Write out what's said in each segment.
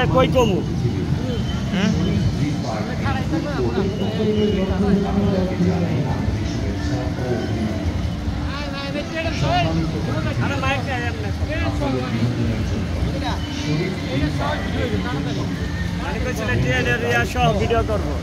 কই কমু সব ভিডিও করবো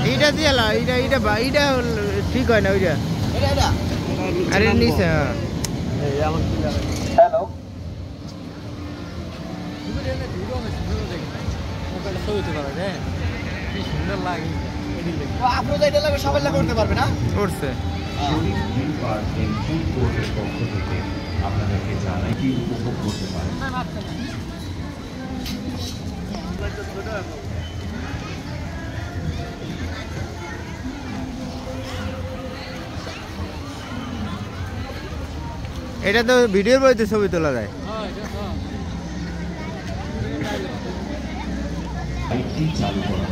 এইটা দিয়ালা এইটা ঠিক হয় না ওইটা আরে নিছে হ্যালো আপনার এটা লাগে সবাই লাগে করতে পারবে না করছে আপনাদেরকে জানাই কি উপভোগ করতে পারেন এটা তো ভিডিওর বইতে ছবি তোলা যায় চালু করা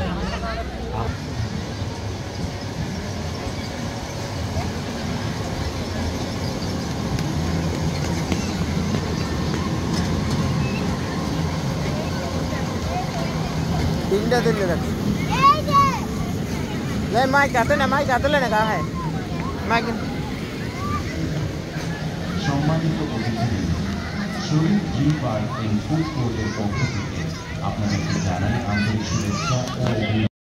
তিনটা দিলে রাখছি মাইক হাতে না কাহা হ্যাঁ মাইক সম্মানিত অতিথি শরীর ড্রিঙ্ক বার এন্ড ফুড কোর্টের পক্ষ থেকে আপনাদেরকে জানাই আন্তরিক শুভেচ্ছা ও